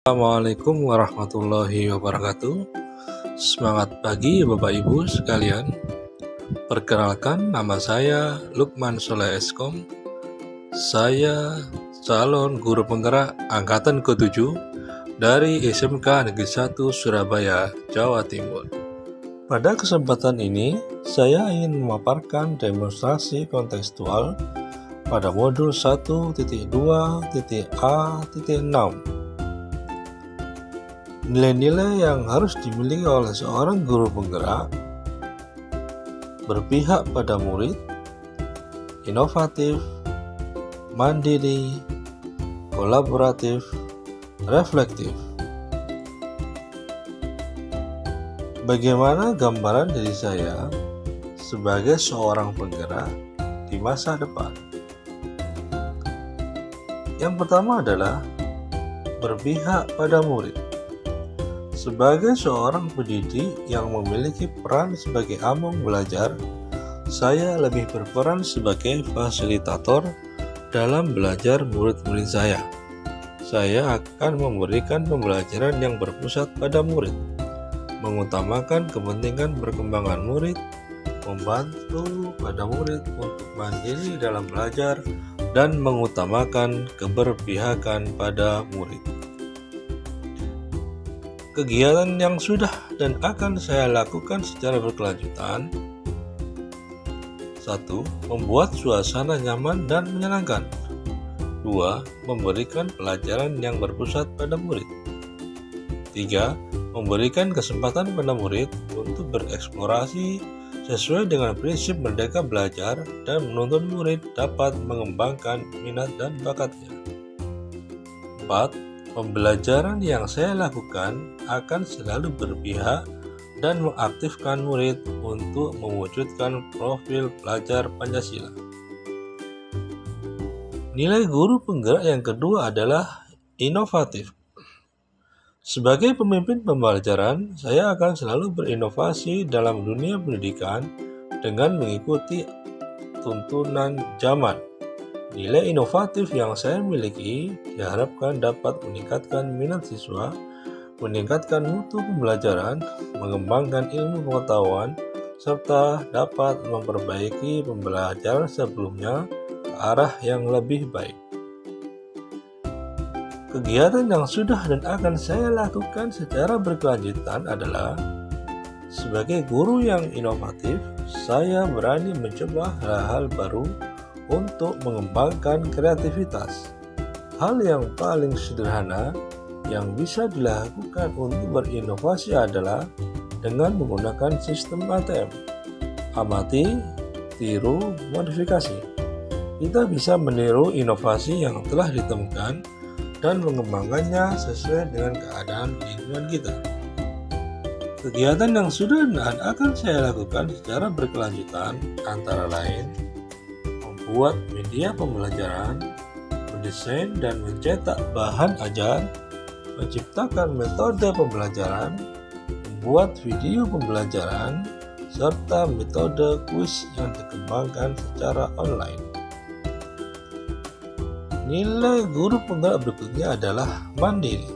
Assalamualaikum warahmatullahi wabarakatuh. Semangat pagi Bapak Ibu sekalian. Perkenalkan, nama saya Lukman Soleh Eskom. Saya calon guru penggerak angkatan ke-7 dari SMK Negeri 1 Surabaya, Jawa Timur. Pada kesempatan ini, saya ingin memaparkan demonstrasi kontekstual pada modul 1.2.A.6. Nilai-nilai yang harus dimiliki oleh seorang guru penggerak: berpihak pada murid, inovatif, mandiri, kolaboratif, reflektif. Bagaimana gambaran diri saya sebagai seorang penggerak di masa depan? Yang pertama adalah berpihak pada murid. Sebagai seorang pendidik yang memiliki peran sebagai among belajar, saya lebih berperan sebagai fasilitator dalam belajar murid-murid saya. Saya akan memberikan pembelajaran yang berpusat pada murid, mengutamakan kepentingan perkembangan murid, membantu pada murid untuk mandiri dalam belajar, dan mengutamakan keberpihakan pada murid. Kegiatan yang sudah dan akan saya lakukan secara berkelanjutan: 1. Membuat suasana nyaman dan menyenangkan. 2. Memberikan pelajaran yang berpusat pada murid. 3. Memberikan kesempatan pada murid untuk bereksplorasi sesuai dengan prinsip merdeka belajar dan menuntun murid dapat mengembangkan minat dan bakatnya. 4. Pembelajaran yang saya lakukan akan selalu berpihak dan mengaktifkan murid untuk mewujudkan profil pelajar Pancasila. Nilai guru penggerak yang kedua adalah inovatif. Sebagai pemimpin pembelajaran, saya akan selalu berinovasi dalam dunia pendidikan dengan mengikuti tuntunan zaman. Nilai inovatif yang saya miliki diharapkan dapat meningkatkan minat siswa, meningkatkan mutu pembelajaran, mengembangkan ilmu pengetahuan, serta dapat memperbaiki pembelajaran sebelumnya ke arah yang lebih baik. Kegiatan yang sudah dan akan saya lakukan secara berkelanjutan adalah: sebagai guru yang inovatif, saya berani mencoba hal-hal baru untuk mengembangkan kreativitas. Hal yang paling sederhana yang bisa dilakukan untuk berinovasi adalah dengan menggunakan sistem ATM: amati, tiru, modifikasi. Kita bisa meniru inovasi yang telah ditemukan dan mengembangkannya sesuai dengan keadaan lingkungan kita. Kegiatan yang sudah dan akan saya lakukan secara berkelanjutan antara lain: membuat media pembelajaran, mendesain dan mencetak bahan ajar, menciptakan metode pembelajaran, membuat video pembelajaran, serta metode kuis yang dikembangkan secara online. Nilai guru penggerak berikutnya adalah mandiri.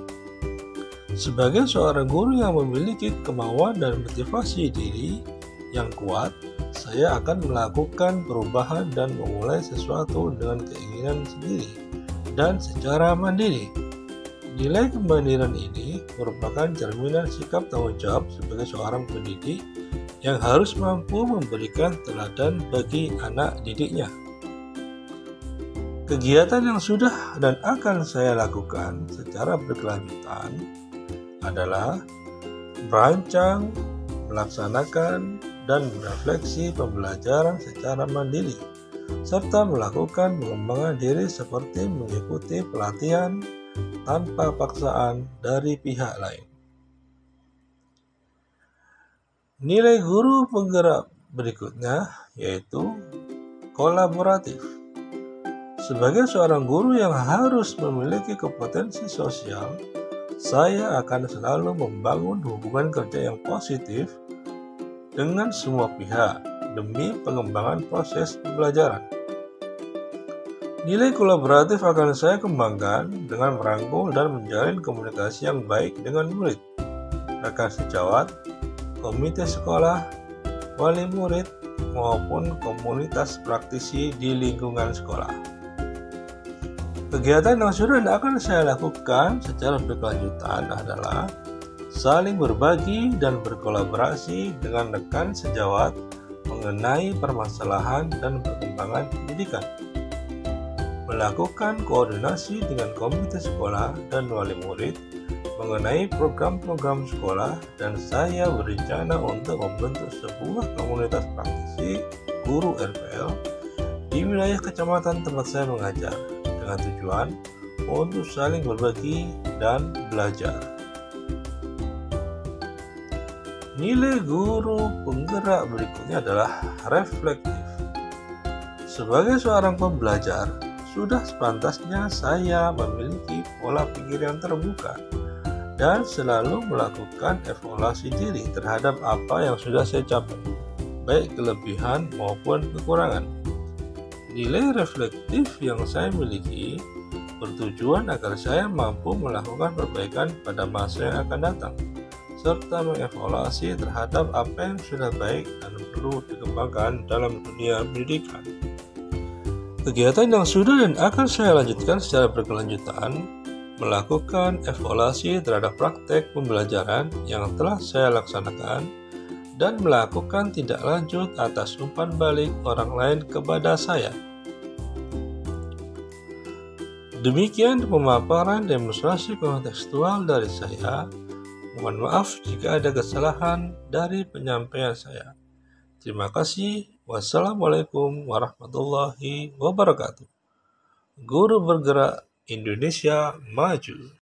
Sebagai seorang guru yang memiliki kemauan dan motivasi diri yang kuat, saya akan melakukan perubahan dan memulai sesuatu dengan keinginan sendiri dan secara mandiri. Nilai kemandirian ini merupakan cerminan sikap tanggung jawab sebagai seorang pendidik yang harus mampu memberikan teladan bagi anak didiknya. Kegiatan yang sudah dan akan saya lakukan secara berkelanjutan adalah merancang, melaksanakan, dan merefleksi pembelajaran secara mandiri, serta melakukan pengembangan diri seperti mengikuti pelatihan tanpa paksaan dari pihak lain. Nilai guru penggerak berikutnya yaitu kolaboratif. Sebagai seorang guru yang harus memiliki kompetensi sosial, saya akan selalu membangun hubungan kerja yang positif dengan semua pihak demi pengembangan proses pembelajaran. Nilai kolaboratif akan saya kembangkan dengan merangkul dan menjalin komunikasi yang baik dengan murid, rekan sejawat, komite sekolah, wali murid, maupun komunitas praktisi di lingkungan sekolah. Kegiatan yang sudah akan saya lakukan secara berkelanjutan adalah saling berbagi dan berkolaborasi dengan rekan sejawat mengenai permasalahan dan perkembangan pendidikan, melakukan koordinasi dengan komite sekolah dan wali murid mengenai program-program sekolah, dan saya berencana untuk membentuk sebuah komunitas praktisi guru RPL di wilayah kecamatan tempat saya mengajar dengan tujuan untuk saling berbagi dan belajar. Nilai guru penggerak berikutnya adalah reflektif. Sebagai seorang pembelajar, sudah sepantasnya saya memiliki pola pikir yang terbuka dan selalu melakukan evaluasi diri terhadap apa yang sudah saya capai, baik kelebihan maupun kekurangan. Nilai reflektif yang saya miliki bertujuan agar saya mampu melakukan perbaikan pada masa yang akan datang, serta mengevaluasi terhadap apa yang sudah baik dan perlu dikembangkan dalam dunia pendidikan. Kegiatan yang sudah dan akan saya lanjutkan secara berkelanjutan melakukan evaluasi terhadap praktek pembelajaran yang telah saya laksanakan dan melakukan tindak lanjut atas umpan balik orang lain kepada saya. Demikian pemaparan demonstrasi kontekstual dari saya. Mohon maaf jika ada kesalahan dari penyampaian saya. Terima kasih. Wassalamualaikum warahmatullahi wabarakatuh. Guru bergerak Indonesia maju.